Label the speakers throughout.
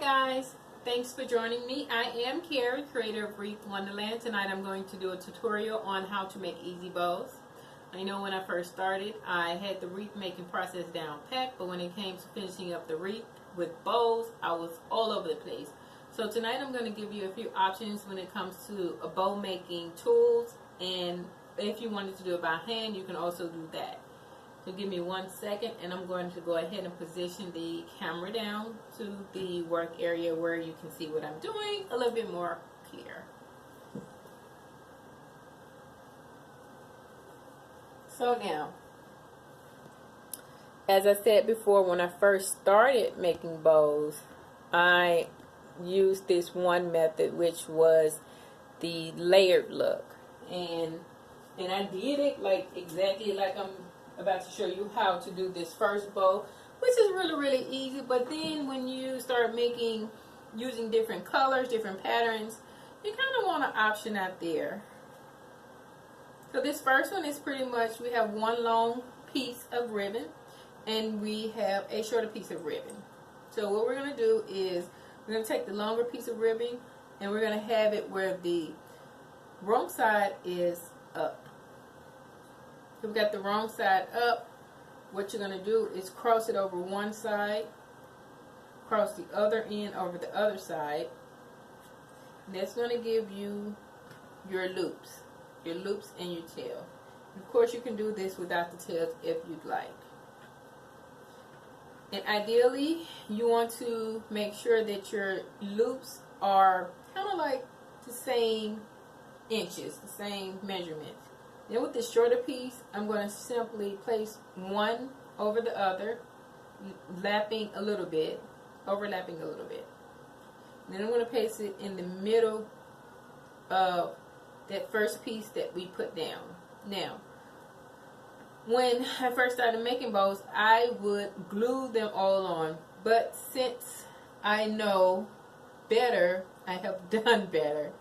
Speaker 1: Hi guys, thanks for joining me. I am Carrie, creator of Wreath Wonderland. Tonight I'm going to do a tutorial on how to make easy bows. I know when I first started I had the wreath making process down packed, but when it came to finishing up the wreath with bows I was all over the place. So tonight I'm going to give you a few options when it comes to a bow making tools, and if you wanted to do it by hand you can also do that. So give me 1 second and I'm going to go ahead and position the camera down to the work area where you can see what I'm doing a little bit more clear. So now, as I said before, when I first started making bows, I used this one method, which was the layered look, and I did it like exactly like I'm about to show you how to do this first bow, which is really easy. But then when you start using different colors, different patterns, you kind of want an option out there. So this first one is pretty much, we have one long piece of ribbon and we have a shorter piece of ribbon. So what we're going to do is we're going to take the longer piece of ribbon and we're going to have it where the wrong side is up. If we've got the wrong side up, what you're going to do is cross it over one side, cross the other end over the other side. That's going to give you your loops and your tail. Of course you can do this without the tails if you'd like. And ideally you want to make sure that your loops are kind of like the same inches, the same measurement. Then with the shorter piece, I'm going to simply place one over the other, overlapping a little bit. And then I'm going to place it in the middle of that first piece that we put down. Now, when I first started making bows, I would glue them all on. But since I know better, I have done better.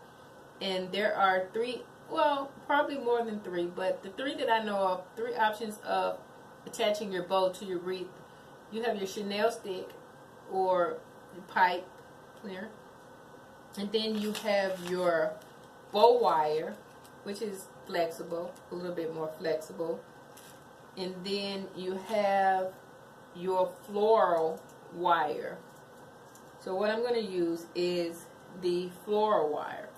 Speaker 1: And there are three, well, probably more than three, but the three that I know of, three options of attaching your bow to your wreath. You have your chenille stick or pipe clear, and then you have your bow wire, which is flexible, a little bit more flexible, and then you have your floral wire. So what I'm going to use is the floral wire,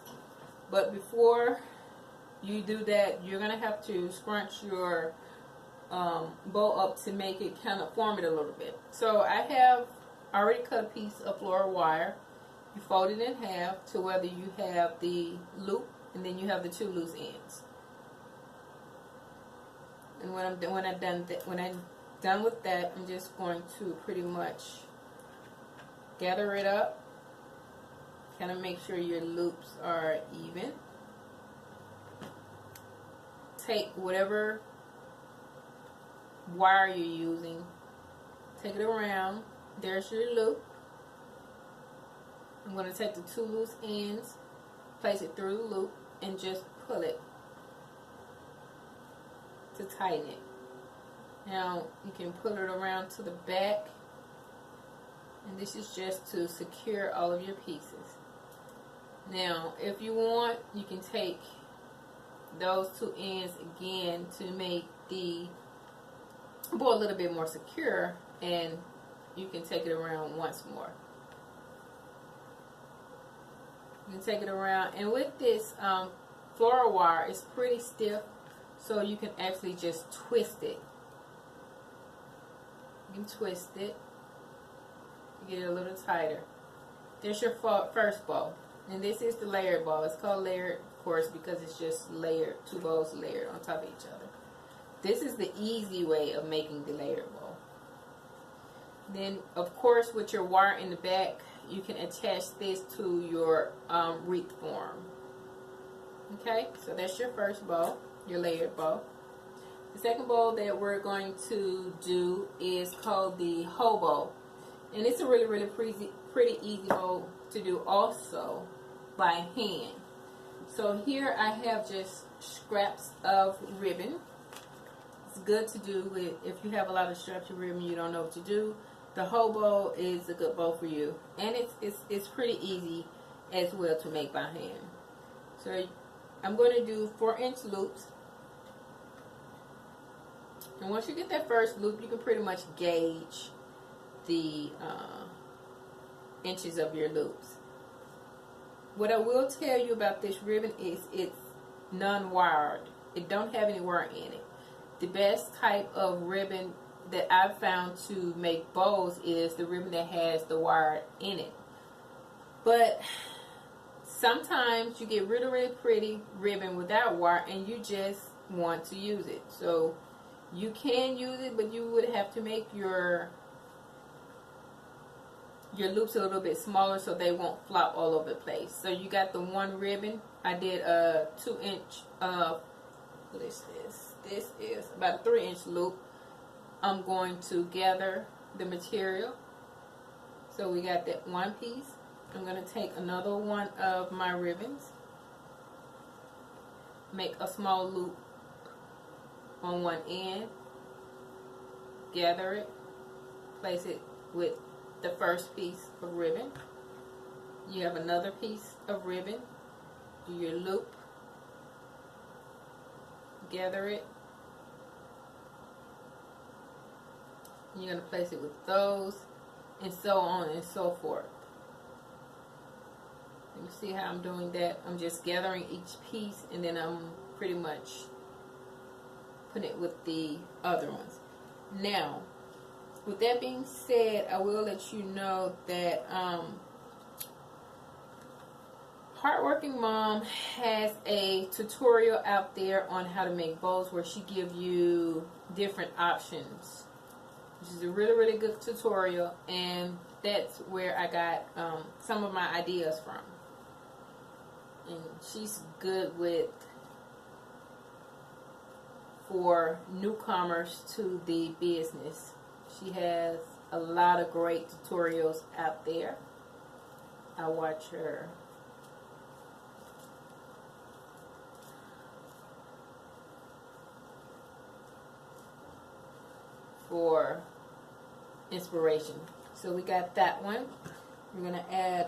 Speaker 1: but before you do that, you're going to have to scrunch your bow up to make it kind of form it a little bit. So I have already cut a piece of floral wire. You fold it in half to whether you have the loop and then you have the two loose ends. And when I'm done with that, I'm just going to pretty much gather it up, kind of make sure your loops are even. Take whatever wire you're using, take it around. There's your loop. I'm going to take the two loose ends, place it through the loop, and just pull it to tighten it. Now you can pull it around to the back, and this is just to secure all of your pieces. Now if you want, you can take those two ends again to make the bow a little bit more secure, and you can take it around once more. You can take it around, and with this floral wire, it's pretty stiff, so you can actually just twist it. You can twist it to get it a little tighter. There's your first bow, and this is the layered bow. It's called layered, of course, because it's just layered, two bows layered on top of each other. This is the easy way of making the layered bow. Then, of course, with your wire in the back, you can attach this to your wreath form. Okay, so that's your first bow, your layered bow. The second bow that we're going to do is called the hobo, and it's a really pretty easy bow to do also by hand. So here I have just scraps of ribbon. It's good to do with if you have a lot of scraps of ribbon you don't know what to do. the whole bow is a good bow for you, and it's pretty easy as well to make by hand. So I'm going to do 4-inch loops, and once you get that first loop, you can pretty much gauge the inches of your loops. What I will tell you about this ribbon is it's non-wired. It don't have any wire in it. The best type of ribbon that I've found to make bows is the ribbon that has the wire in it. But sometimes you get really, really pretty ribbon without wire and you just want to use it. So you can use it, but you would have to make your loops a little bit smaller so they won't flop all over the place. So you got the one ribbon. I did a 2-inch, what is this? This is about a 3-inch loop. I'm going to gather the material. So we got that one piece. I'm going to take another one of my ribbons, make a small loop on one end, gather it, place it with the first piece of ribbon. You have another piece of ribbon, do your loop, gather it. You're going to place it with those, and so on and so forth. You see how I'm doing that? I'm just gathering each piece, and then I'm pretty much putting it with the other ones. Now, with that being said, I will let you know that Hardworking Mom has a tutorial out there on how to make bows where she gives you different options. Which is a really, really good tutorial, and that's where I got some of my ideas from. And she's good for newcomers to the business. She has a lot of great tutorials out there. I watch her for inspiration. So we got that one. We're going to add,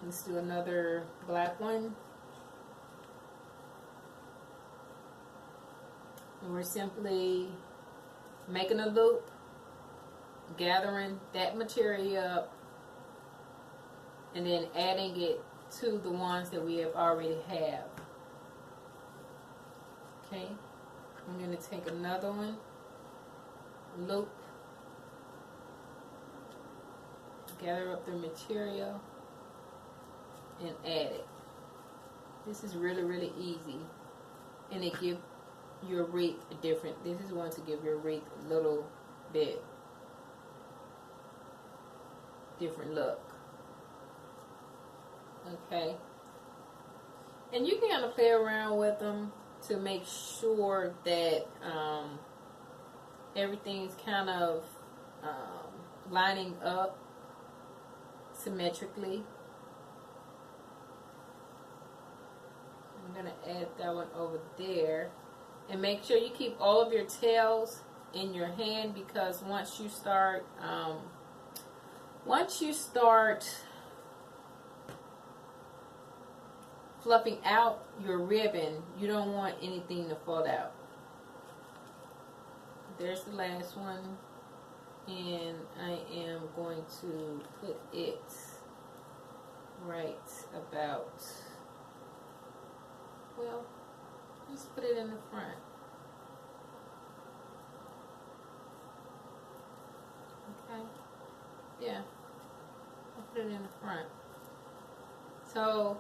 Speaker 1: let's do another black one. And we're simply making a loop, gathering that material up, and then adding it to the ones that we have already have. Okay, I'm going to take another one, loop, gather up the material, and add it. This is really, really easy, and it gives your wreath a different. This is going to give your wreath a little bit different look. Okay, and you can kind of play around with them to make sure that everything's kind of lining up symmetrically. I'm going to add that one over there, and make sure you keep all of your tails in your hand, because once you start fluffing out your ribbon, you don't want anything to fall out. There's the last one, and I am going to put it right about, well, let's put it in the front. Okay, yeah, I'll put it in the front. So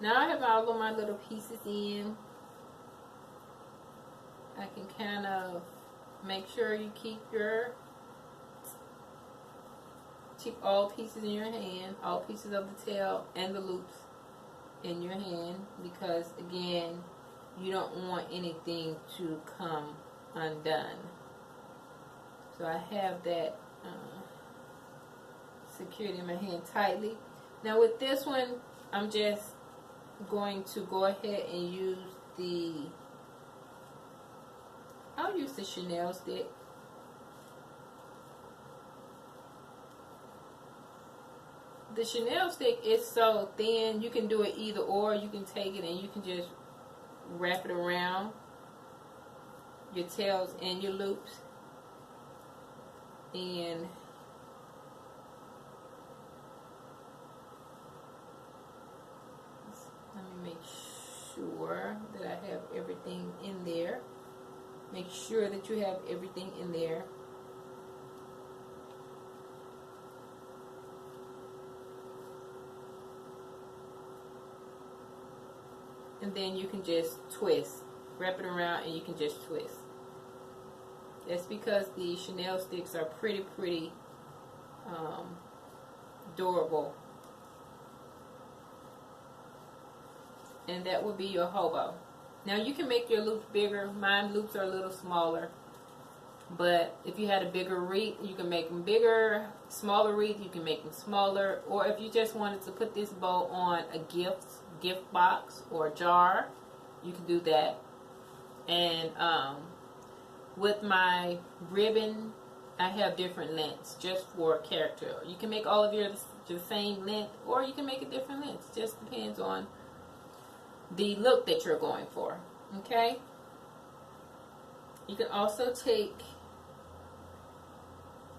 Speaker 1: now I have all of my little pieces in. I can kind of make sure you keep all pieces in your hand, all pieces of the tail and the loops in your hand, because again, you don't want anything to come undone. So I have that secured in my hand tightly. Now with this one, I'm just going to go ahead and use I'll use the Chanel stick. the Chanel stick is so thin, you can do it either or. You can take it and you can just wrap it around your tails and your loops. And let me make sure that I have everything in there. Make sure that you have everything in there. And then you can just twist. Wrap it around and you can just twist. That's because the Chanel sticks are pretty durable. And that will be your hobo. Now you can make your loops bigger. Mine loops are a little smaller. But if you had a bigger wreath, you can make them bigger. Smaller wreath, you can make them smaller. Or if you just wanted to put this bow on a gift box or a jar, you can do that. And with my ribbon, I have different lengths just for character. You can make all of yours the same length, or you can make it different lengths. Just depends on the look that you're going for. Okay? You can also take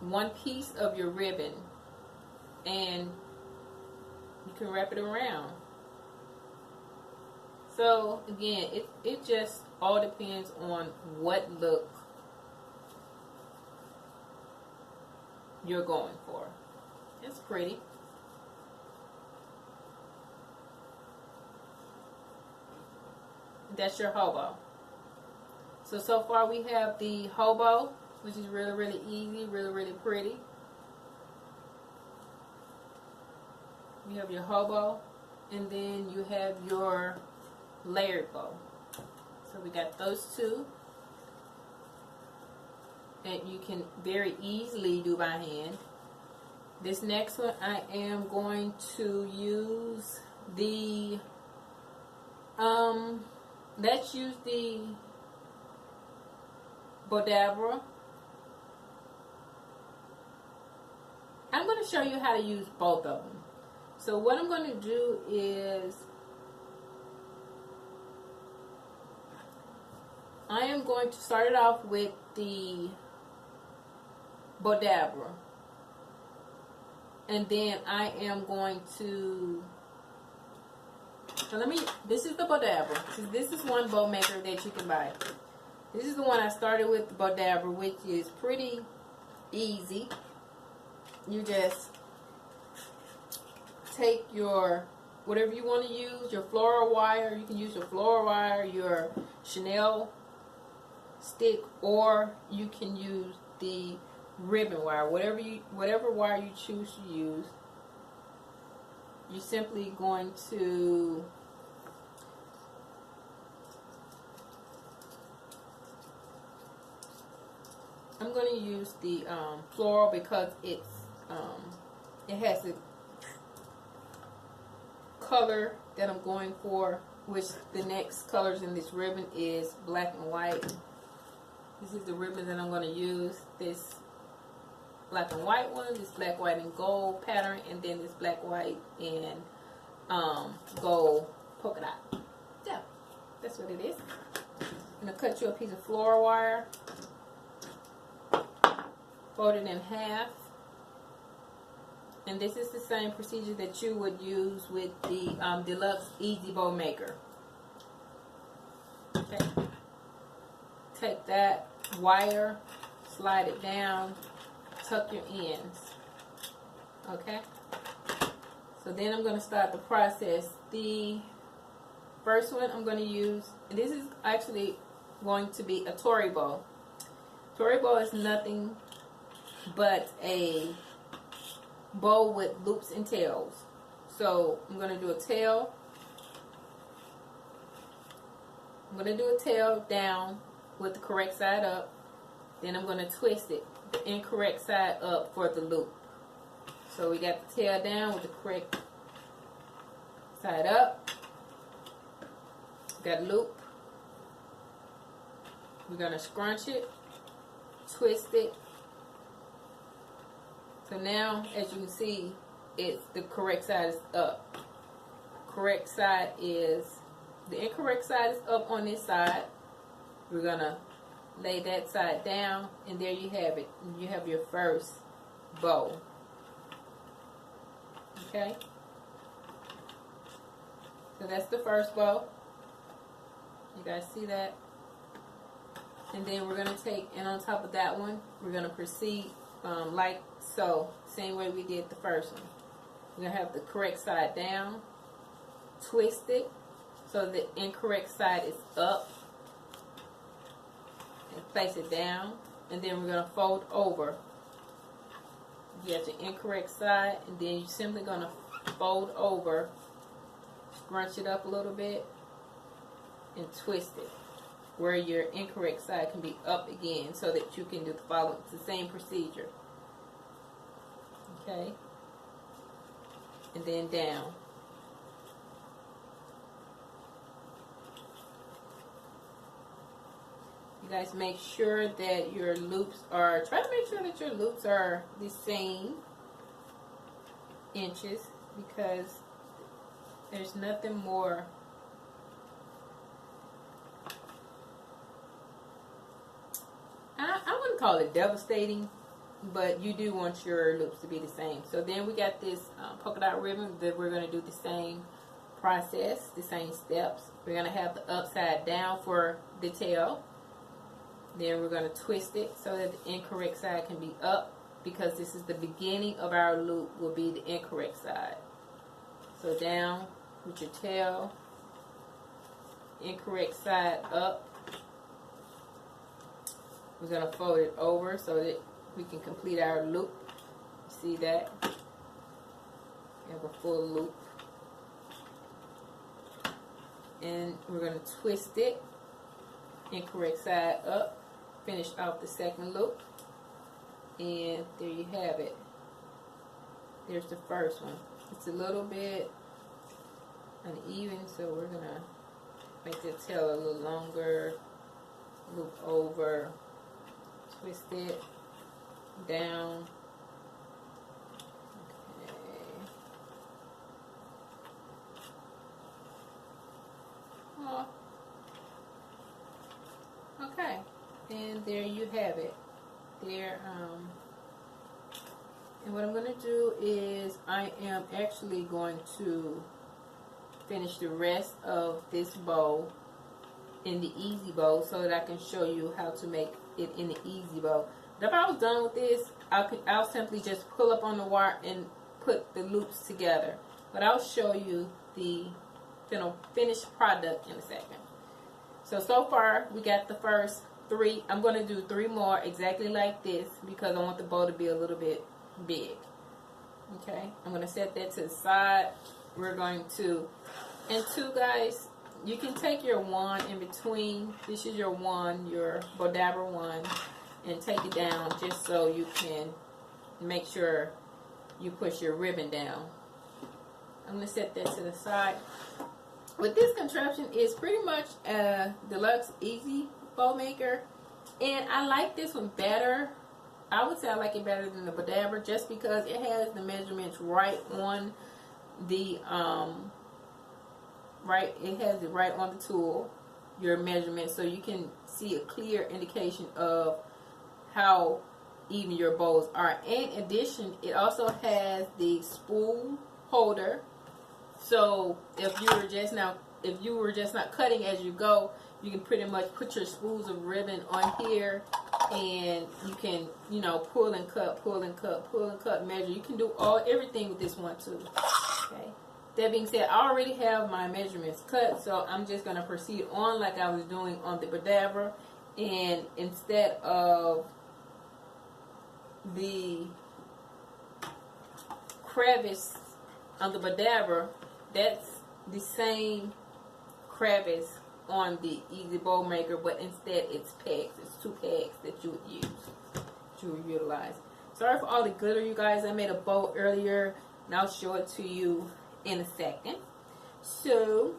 Speaker 1: one piece of your ribbon and you can wrap it around. So again, it just all depends on what look you're going for. It's pretty. That's your hobo. So far we have the hobo, which is really easy, really pretty. You have your hobo, and then you have your layered bow. So we got those two that you can very easily do by hand. This next one I am going to use the let's use the Bodabra. I'm going to show you how to use both of them. So what I'm going to do is I am going to start it off with the Bodabra. And then I am going to, so this is the Bodabra. This is one bow maker that you can buy. This is the one I started with, the Bodabra, which is pretty easy. You just take your, whatever you want to use, your floral wire. You can use your floral wire, your Chanel stick, or you can use the ribbon wire. Whatever wire you choose to use. You're simply going to I'm going to use the floral because it has the color that I'm going for, which the next colors in this ribbon is black and white. This is the ribbon that I'm going to use. This black and white one, this black, white, and gold pattern, and then this black, white, and gold polka dot. Yeah, that's what it is. I'm going to cut you a piece of floral wire. Fold it in half, and this is the same procedure that you would use with the Deluxe Easy Bow Maker. Okay. Take that wire, slide it down, tuck your ends. Okay. So then I'm going to start the process. The first one I'm going to use, and this is actually going to be a Tory bow. Tory bow is nothing but a bow with loops and tails. So I'm going to do a tail. I'm going to do a tail down with the correct side up. Then I'm going to twist it the incorrect side up for the loop. So we got the tail down with the correct side up. Got a loop. We're going to scrunch it, twist it. So now, as you can see, it's the correct side is up. Correct side is, the incorrect side is up on this side. We're gonna lay that side down, and there you have it. You have your first bow. Okay, so that's the first bow. You guys see that? And then we're gonna take, and on top of that one, we're gonna proceed like so, same way we did the first one. We're gonna have the correct side down, twist it so the incorrect side is up, and place it down, and then we're gonna fold over. You have the incorrect side, and then you're simply gonna fold over, scrunch it up a little bit, and twist it where your incorrect side can be up again, so that you can do the following. It's the same procedure. Okay, and then down. You guys make sure that your loops are, try to make sure that your loops are the same inches, because there's nothing more I wouldn't call it devastating, but you do want your loops to be the same. So then we got this polka dot ribbon that we're going to do the same process, the same steps. We're going to have the upside down for the tail. Then we're going to twist it so that the incorrect side can be up, because this is the beginning of our loop, will be the incorrect side. So down with your tail, incorrect side up. We're going to fold it over so that we can complete our loop. See that? We have a full loop. And we're going to twist it, incorrect side up, finish off the second loop, and there you have it. There's the first one. It's a little bit uneven, so we're going to make the tail a little longer, loop over, twist it down. Okay, and there you have it. There, and what I'm going to do is I am actually going to finish the rest of this bow in the easy bow, so that I can show you how to make it in the easy bow. But if I was done with this, I'll simply just pull up on the wire and put the loops together. But I'll show you the finished product in a second. So far we got the first 3. I'm going to do 3 more exactly like this, because I want the bow to be a little bit big. Okay, I'm going to set that to the side. We're going to, and 2 guys, you can take your wand in between. This is your wand, your Bodabra wand, and take it down just so you can make sure you push your ribbon down. I'm going to set that to the side. With this contraption, it's pretty much a deluxe easy bow maker, and I like this one better. I would say I like it better than the Bodabra, just because it has the measurements right on the it has it right on the tool, your measurements, so you can see a clear indication of how even your bows are. In addition, it also has the spool holder, so if you were just not cutting as you go, you can pretty much put your spools of ribbon on here, and you can, you know, pull and cut, pull and cut, pull and cut, measure. You can do everything with this one too. Okay. That being said, I already have my measurements cut, so I'm just going to proceed on like I was doing on the Bodabra. And instead of the crevice on the Bodabra, that's the same crevice on the Easy Bow Maker, but instead it's pegs. It's 2 pegs that you would use, that you would utilize. Sorry for all the glitter, you guys. I made a bow earlier, and I'll show it to you in a second. So,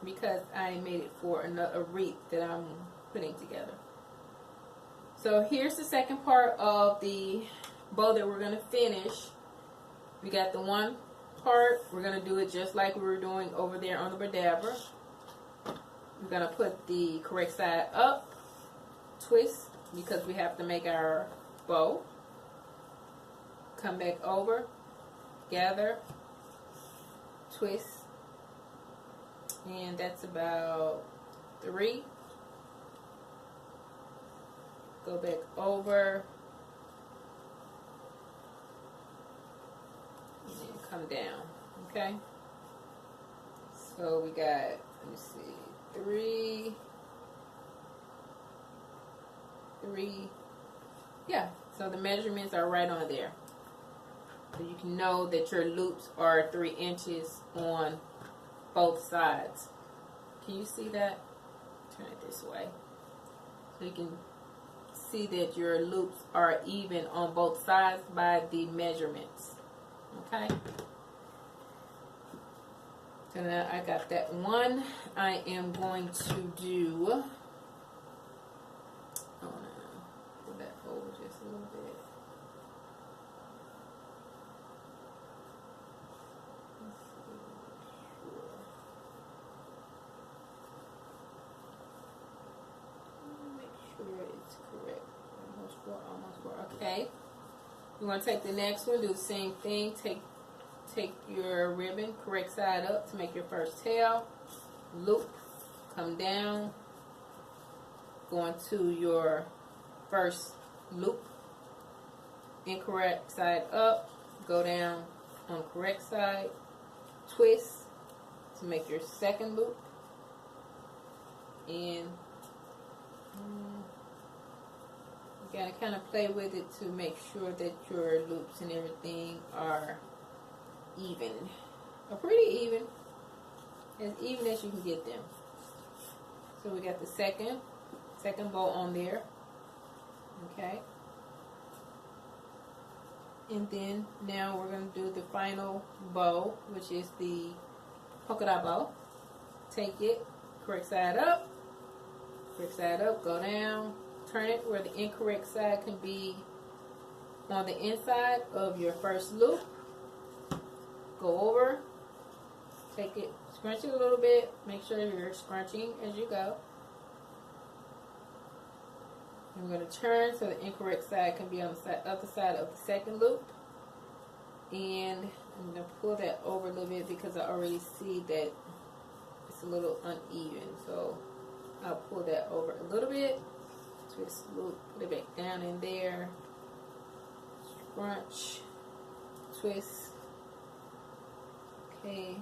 Speaker 1: because I made it for a wreath that I'm putting together. So here's the second part of the bow that we're going to finish. We got the one part. We're going to do it just like we were doing over there on the Bradabra. We're going to put the correct side up, twist, because we have to make our bow. Come back over, gather, twist, and that's about 3. Go back over, and then come down, okay? So we got, let me see, 3, yeah, so the measurements are right on there. So you can know that your loops are 3 inches on both sides. Can you see that? Turn it this way. So you can see that your loops are even on both sides by the measurements. Okay? So now I got that one. I am going to do, pull that over just a little bit. It's correct. Almost four. Okay. You want to take the next one, do the same thing. Take your ribbon, correct side up to make your first tail. Loop, come down, go into your first loop. Incorrect side up, go down on correct side. Twist to make your second loop. And you gotta kind of play with it to make sure that your loops and everything are even, or pretty even, as even as you can get them. So we got the second bow on there, okay. And then now we're gonna do the final bow, which is the polka dot bow. Take it, correct side up, go down. Turn it where the incorrect side can be on the inside of your first loop. Go over, take it, scrunch it a little bit. Make sure you're scrunching as you go. And we're going to turn so the incorrect side can be on the other side of the second loop. And I'm going to pull that over a little bit because I already see that it's a little uneven. So I'll pull that over a little bit. Twist, loop, put it back down in there. Scrunch, twist. Okay.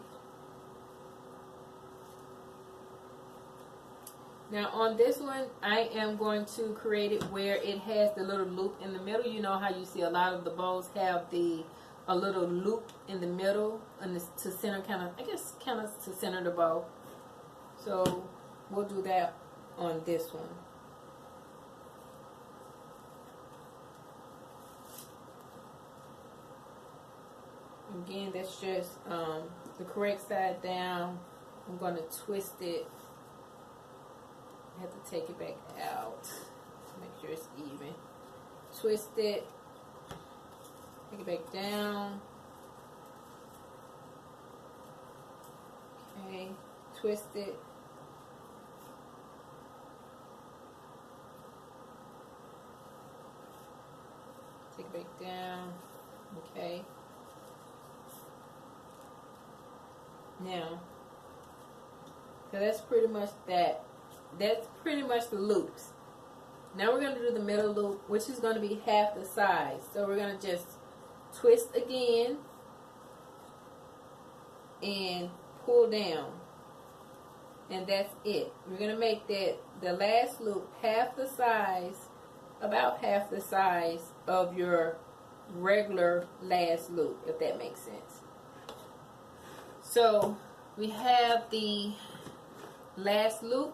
Speaker 1: Now on this one, I am going to create it where it has the little loop in the middle. You know how you see a lot of the bows have a little loop in the middle and to center kind of to center the bow. So we'll do that on this one. Again, that's just the correct side down. I'm going to twist it. I have to take it back out to make sure it's even. Twist it. Take it back down. Okay. Twist it. Take it back down. Okay. Now, so that's pretty much that. That's pretty much the loops. Now we're going to do the middle loop, which is going to be half the size. So we're going to just twist again and pull down. And that's it. We're going to make that the last loop half the size, about half the size of your regular last loop, if that makes sense. So we have the last loop,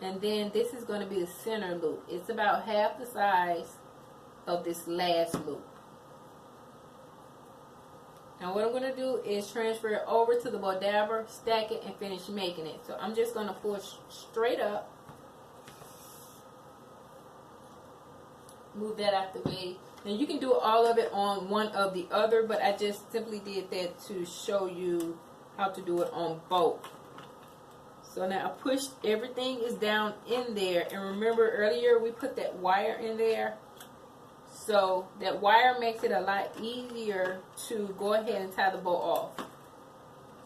Speaker 1: and then this is going to be the center loop. It's about half the size of this last loop. Now what I'm going to do is transfer it over to the Bradabra, stack it, and finish making it. So I'm just going to push straight up. move that out the way. And you can do all of it on one of the other, but I just simply did that to show you how to do it on both. So now I pushed, everything is down in there. And remember earlier we put that wire in there. So that wire makes it a lot easier to go ahead and tie the bow off.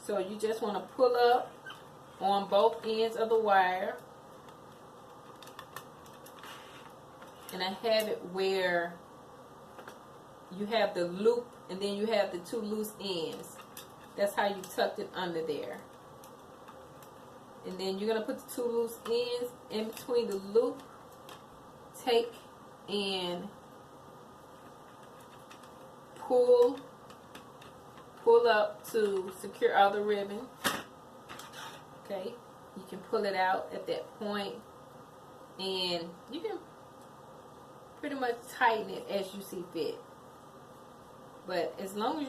Speaker 1: So you just want to pull up on both ends of the wire. And I have it where you have the loop and then you have the two loose ends. That's how you tucked it under there. And then you're going to put the two loose ends in between the loop. Take and pull up to secure all the ribbon. Okay, you can pull it out at that point, and you can pretty much tighten it as you see fit. But as long as